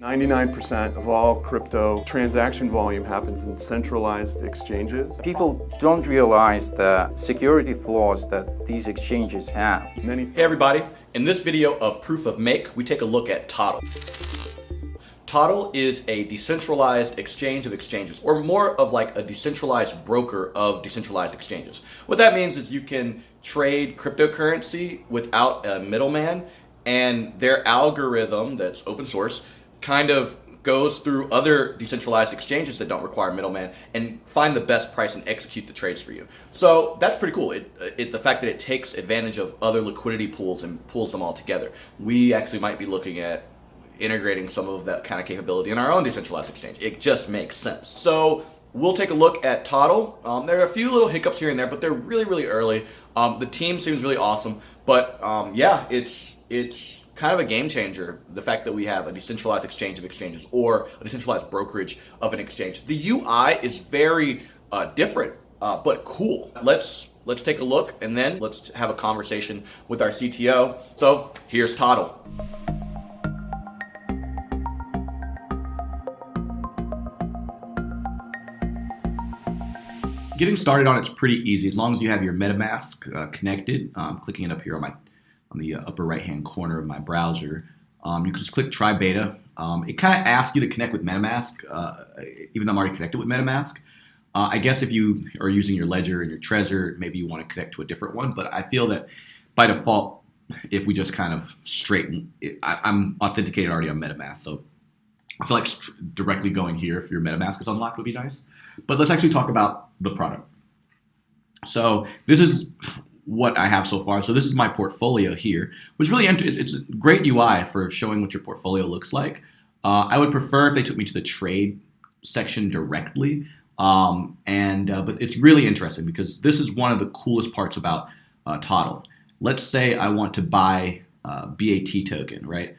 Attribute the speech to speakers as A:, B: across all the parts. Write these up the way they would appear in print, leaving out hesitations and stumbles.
A: 99% of all crypto transaction volume happens in centralized exchanges.
B: People don't realize the security flaws that these exchanges have.
C: Hey everybody, in this video of Proof of Make, we take a look at Totle. Totle is a decentralized exchange of exchanges, or more of like a decentralized broker of decentralized exchanges. What that means is you can trade cryptocurrency without a middleman, and their algorithm that's open source kind of goes through other decentralized exchanges that don't require middleman and find the best price and execute the trades for you. So that's pretty cool. The fact that it takes advantage of other liquidity pools and pulls them all together. We actually might be looking at integrating some of that kind of capability in our own decentralized exchange. It just makes sense. So we'll take a look at Totle. There are a few little hiccups here and there, but they're really, really early. The team seems really awesome, but yeah, it's kind of a game changer, the fact that we have a decentralized exchange of exchanges or a decentralized brokerage of an exchange. The UI is very different, but cool. Let's take a look, and then let's have a conversation with our CTO. So here's Totle. Getting started on it's pretty easy as long as you have your MetaMask connected. Clicking it up here on the upper right-hand corner of my browser. You can just click try beta. It kind of asks you to connect with MetaMask, even though I'm already connected with MetaMask. I guess if you are using your Ledger and your Trezor, maybe you want to connect to a different one, but I feel that by default, if we just kind of straighten it, I'm authenticated already on MetaMask, so I feel like directly going here if your MetaMask is unlocked would be nice. But let's actually talk about the product. So this is what I have so far. So this is my portfolio here, which really, it's a great UI for showing what your portfolio looks like. I would prefer if they took me to the trade section directly. But it's really interesting because this is one of the coolest parts about Totle. Let's say I want to buy BAT token, right?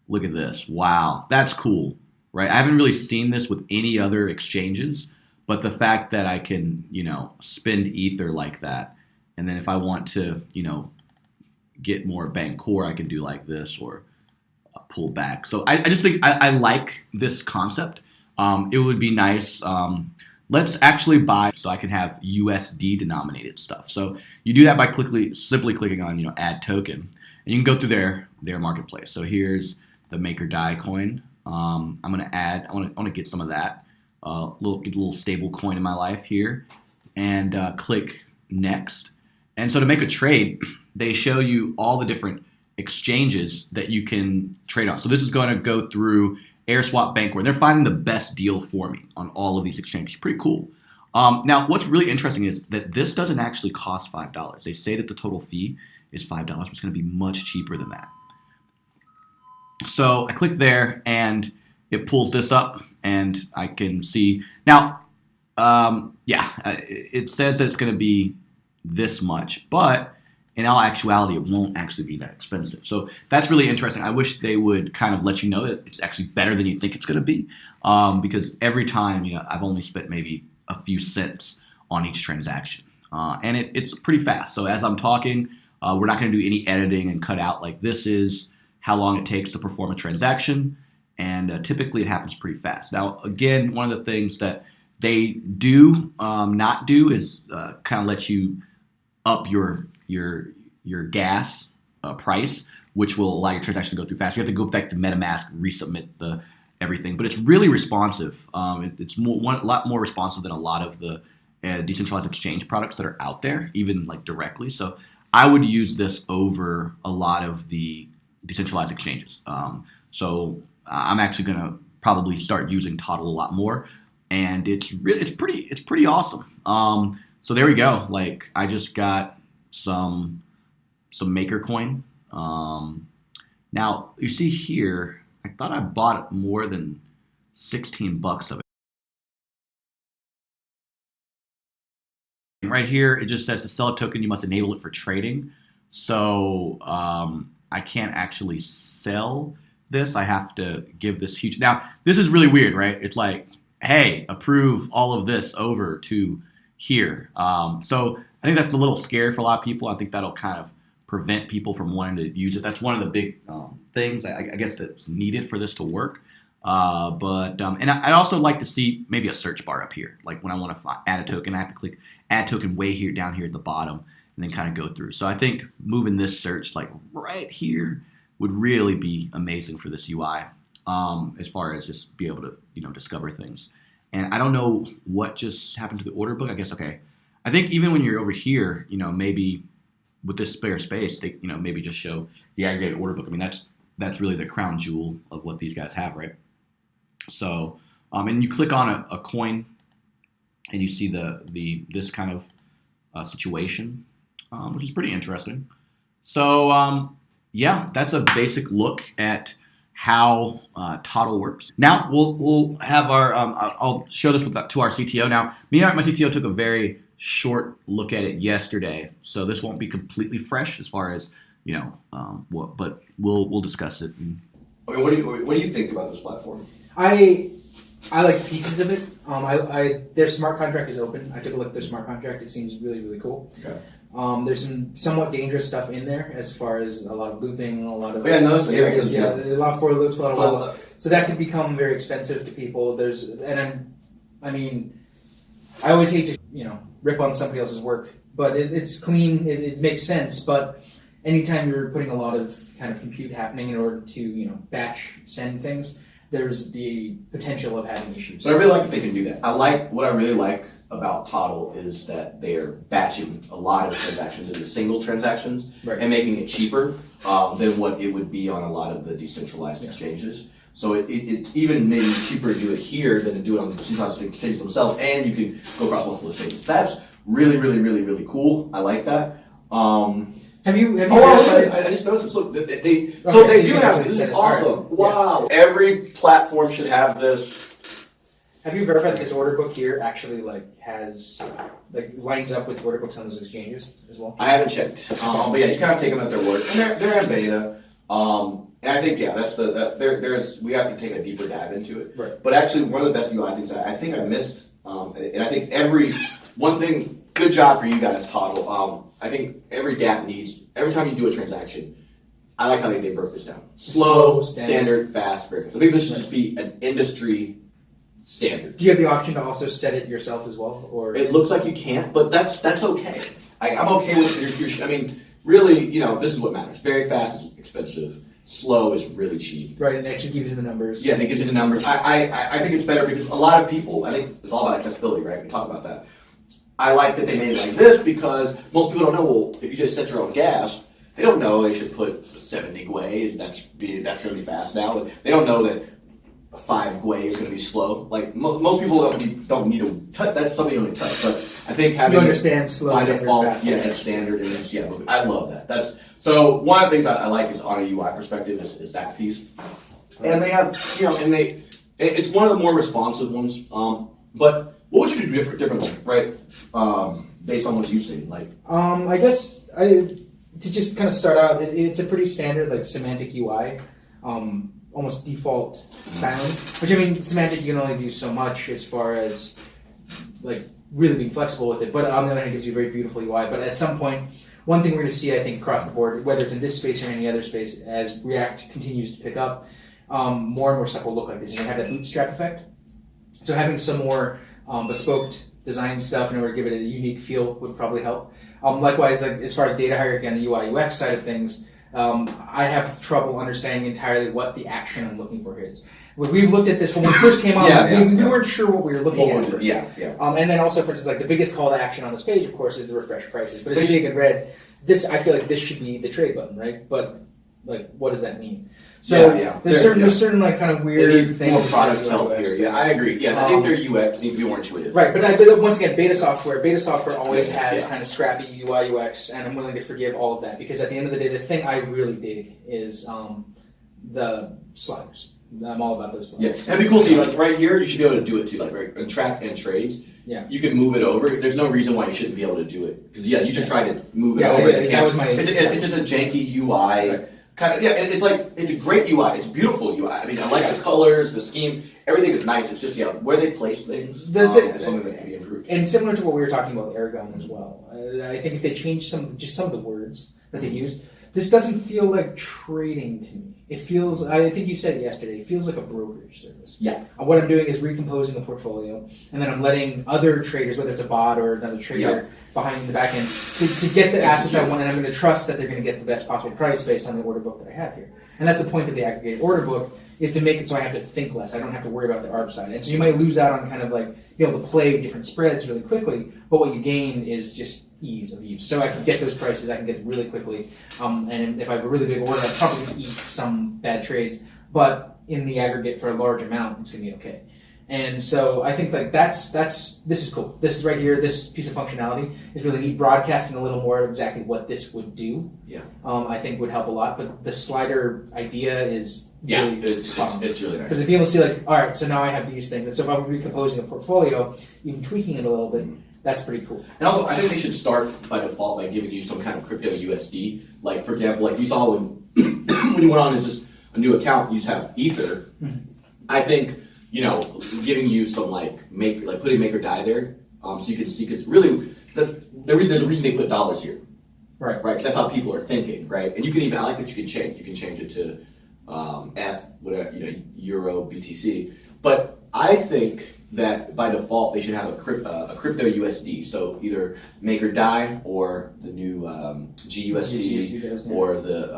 C: Look at this. Wow, that's cool, right? I haven't really seen this with any other exchanges, but the fact that I can, spend Ether like that, and then if I want to, get more Bancor, I can do like this or pull back. So I just think I like this concept. It would be nice. Let's actually buy so I can have USD denominated stuff. So you do that by simply clicking on, add token, and you can go through their marketplace. So here's the MakerDAI coin. I'm gonna add. I want to get some of that. Get a little stable coin in my life here, and click next. And so to make a trade, they show you all the different exchanges that you can trade on. So this is going to go through AirSwap, Bancor, and they're finding the best deal for me on all of these exchanges. Pretty cool. Now, what's really interesting is that this doesn't actually cost $5. They say that the total fee is $5, but it's going to be much cheaper than that. So I click there, and it pulls this up, and I can see. Now, it says that it's going to be this much, but in all actuality, it won't actually be that expensive. So that's really interesting. I wish they would kind of let you know that it's actually better than you think it's going to be, because every time, I've only spent maybe a few cents on each transaction, and it's pretty fast. So as I'm talking, we're not going to do any editing and cut out. Like, this is how long it takes to perform a transaction, and typically it happens pretty fast. Now, again, one of the things that they do not do is kind of let you up your gas price, which will allow your transaction to go through fast. You have to go back to MetaMask, resubmit everything, but it's really responsive. It's a lot more responsive than a lot of the decentralized exchange products that are out there, even like directly. So I would use this over a lot of the decentralized exchanges. So I'm actually going to probably start using Totle a lot more, and it's pretty awesome. So there we go. Like, I just got some Maker coin. Now you see here, I thought I bought more than 16 bucks of it. Right here, it just says to sell a token, you must enable it for trading. So I can't actually sell this. I have to give this huge. Now this is really weird, right? It's like, hey, approve all of this over to here. So I think that's a little scary for a lot of people. I think that'll kind of prevent people from wanting to use it. That's one of the big things I guess that's needed for this to work. And I'd also like to see maybe a search bar up here. Like when I want to add a token, I have to click add token way here down here at the bottom and then kind of go through. So I think moving this search like right here would really be amazing for this UI as far as just be able to, discover things. And I don't know what just happened to the order book. I guess, okay. I think even when you're over here, maybe with this spare space, they, maybe just show the aggregated order book. I mean, that's really the crown jewel of what these guys have, right? So, and you click on a coin, and you see this kind of situation, which is pretty interesting. So, yeah, that's a basic look at how Totle works. Now we'll have our I'll show this to our CTO. Now, me and my CTO took a very short look at it yesterday, so this won't be completely fresh as far as but we'll discuss it.
D: Okay, what do you think about this platform?
E: I like pieces of it. Their smart contract is open. I took a look at their smart contract. It seems really, really cool.
D: Okay.
E: There's some somewhat dangerous stuff in there as far as a lot of looping, a lot of
D: a
E: lot of for loops, a lot of whiles. So that could become very expensive to people. I always hate to rip on somebody else's work, but it's clean. It makes sense. But anytime you're putting a lot of kind of compute happening in order to batch send things, there's the potential of having issues.
D: But I really like that they can do that. What I really like about Totle is that they're batching a lot of transactions into single transactions and making it cheaper than what it would be on a lot of the decentralized exchanges. So it's even maybe cheaper to do it here than to do it on the decentralized exchanges themselves, and you can go across multiple exchanges. That's really, really, really, really cool. I like that.
E: Have you
D: I just noticed this. Look, they do have this. This is awesome. Right. Wow. Yeah. Every platform should have this.
E: Have you verified that this order book here actually has lines up with order books on those exchanges as well?
D: I haven't checked, but yeah, you kind of take them at their word, and they're in beta. And I think we have to take a deeper dive into it.
E: Right.
D: But actually, one of the best UI things I think I missed, and I think one thing. Good job for you guys, Totle. I think every time you do a transaction, I like how they broke this down. Slow, standard, fast, very fast. I think this should just be an industry standard.
E: Do you have the option to also set it yourself as well? Or
D: it looks like you can't, but that's okay. I'm okay with really, this is what matters. Very fast is expensive. Slow is really cheap.
E: Right, and it actually gives you the numbers.
D: Yeah, and it gives you the numbers. I think it's better because a lot of people, I think it's all about accessibility, right? We talk about that. I like that they made it like this because most people don't know, well, if you just set your own gas, they don't know they should put 70 gwei, that's going to be fast now. They don't know that 5 gwei is going to be slow. Like, most people don't need to touch, that's something you don't need to touch. But I think having
E: you understand slow,
D: by
E: standard,
D: default,
E: fast,
D: that's standard. And I love that. So one of the things I like is on a UI perspective is that piece. And they have, it's one of the more responsive ones. But what would you do differently, right? Based on what you've seen,
E: I guess to just kind of start out, it's a pretty standard semantic UI, almost default styling. Which semantic you can only do so much as far as really being flexible with it. But on the other hand, it gives you a very beautiful UI. But at some point, one thing we're going to see, I think, across the board, whether it's in this space or any other space, as React continues to pick up, more and more stuff will look like this. You're going to have that bootstrap effect. So having some more bespoke design stuff in order to give it a unique feel would probably help. Likewise, as far as data hierarchy on the UI UX side of things, I have trouble understanding entirely what the action I'm looking for is. We've looked at this when we first came out. We weren't sure what we were looking at first. And then also, for instance, the biggest call to action on this page, of course, is the refresh prices. But it's big and red. I feel like this should be the trade button, right? But what does that mean? So there's certain kind of weird things.
D: More product help here. Yeah, I agree. Yeah, I think their UX needs to be more intuitive.
E: Right, but once again, beta software always has kind of scrappy UI UX, and I'm willing to forgive all of that because at the end of the day, the thing I really dig is the sliders. I'm all about those sliders.
D: Yeah, and it'd be cool to see right here. You should be able to do it too, in track and trades.
E: Yeah,
D: you can move it over. There's no reason why you shouldn't be able to do it because you just tried to move it over.
E: That was my.
D: It's just a janky UI. Right. It's a great UI. It's beautiful UI. I like the colors, the scheme, everything is nice. It's just where they place things is something that can be improved.
E: And similar to what we were talking about with Aragon as well. I think if they change some of the words that they used, this doesn't feel like trading to me. It feels, I think you said it yesterday, it feels like a brokerage service.
D: Yeah.
E: What I'm doing is recomposing a portfolio, and then I'm letting other traders, whether it's a bot or another trader behind the back end, to get the assets I want, and I'm going to trust that they're going to get the best possible price based on the order book that I have here. And that's the point of the aggregated order book, is to make it so I have to think less. I don't have to worry about the arb side. And so you might lose out on kind of like being able to play different spreads really quickly, but what you gain is just ease of use. So I can get those prices, I can get them really quickly. And if I have a really big order, I'd probably eat some bad trades, but in the aggregate for a large amount, it's going to be okay. And so I think like this is cool. This right here, this piece of functionality is really neat. Broadcasting a little more exactly what this would do, I think would help a lot. But the slider idea is really
D: it's really nice.
E: Because to be able to see like, all right, so now I have these things, and so if I'm recomposing a portfolio, even tweaking it a little bit, that's pretty cool.
D: And also, I think they should start by default by giving you some kind of crypto USD. Like, for example, like you saw when when you went on as just a new account, you just have Ether. I think, you know, giving you some like putting make or die there, so you can see, because really there's a reason they put dollars here, right? Because that's how people are thinking, right? And you can even, I like that you can change it to whatever, you know, Euro, BTC. But I think that by default they should have a crypto USD, so either make or die or the new GUSD or the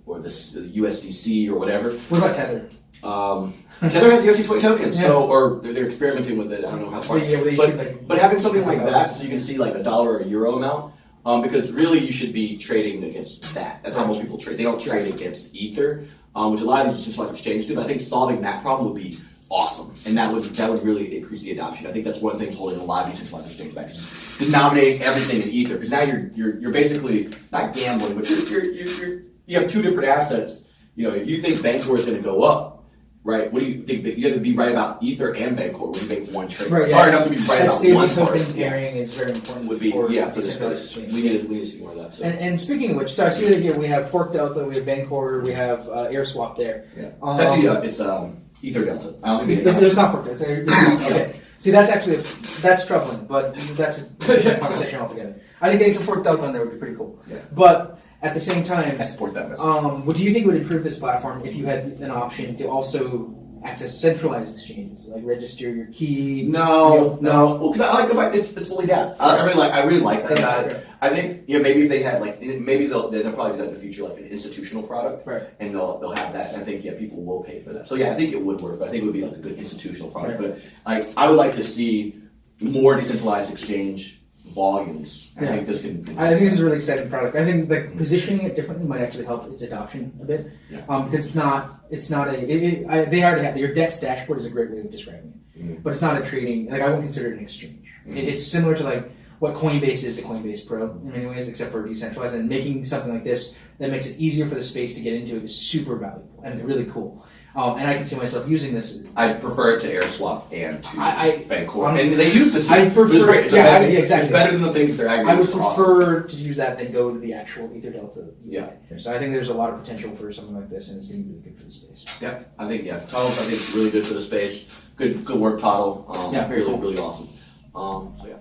D: USDC or whatever.
E: What about Tether?
D: Tether has USD20 tokens, so or they're experimenting with it. I don't know how far. But having something like that, so you can see like $1 or a euro amount, because really you should be trading against that. That's how most people trade. They don't trade against Ether, which a lot of these decentralized exchanges do. But I think solving that problem would be awesome, and that would really increase the adoption. I think that's one of the things holding a lot of decentralized exchanges back, is denominating everything in Ether, because now you're basically not gambling, but you have two different assets. You know, if you think Bancor is going to go up, right? What do you think? You have to be right about Ether and Bancor when you make one trade.
E: Right,
D: it's hard enough to be right about one
E: token
D: part.
E: pairing is very important.
D: Would be
E: for
D: for this
E: decentralized
D: space.
E: exchange.
D: We need to see more of that. So.
E: And speaking of which, so I see that here we have Fork Delta, we have Bancor, we have AirSwap there.
D: Yeah. It's Ether Delta. I don't think
E: It's not Fork Delta. Okay. See, that's troubling, but that's a conversation altogether. I think getting some Fork Delta on there would be pretty cool.
D: Yeah.
E: But at the same time,
D: I support that message.
E: what do you think would improve this platform if you had an option to also access centralized exchanges, like register your key?
D: No. Well, because I like the fact it's fully dApp. I really like that. I think, you know, maybe if they had maybe they'll probably do that in the future, like an institutional product,
E: right? And
D: they'll have that. And I think people will pay for that. So I think it would work. But I think it would be like a good institutional product.
E: Right.
D: But I would like to see more decentralized exchange volumes. I think this can.
E: I think this is a really exciting product. I think like positioning it differently might actually help its adoption a bit. Because it's not they already have your DEX dashboard is a great way of describing it, but it's not a trading. Like I won't consider it an exchange. It's similar to like what Coinbase is to Coinbase Pro in many ways, except for decentralized. And making something like this that makes it easier for the space to get into it is super valuable and really cool. And I can see myself using this.
D: I prefer it to AirSwap and to Bancor.
E: Honestly,
D: and they use the two.
E: I prefer
D: exactly.
E: It's
D: better than the things they're aggregating.
E: I would prefer to use that than go to the actual Ether Delta UI.
D: Yeah.
E: So I think there's a lot of potential for something like this, and it's going to be really good for the space.
D: Yeah, I think Totle, I think it's really good for the space. Good work, Totle.
E: Very cool.
D: Really awesome. So yeah.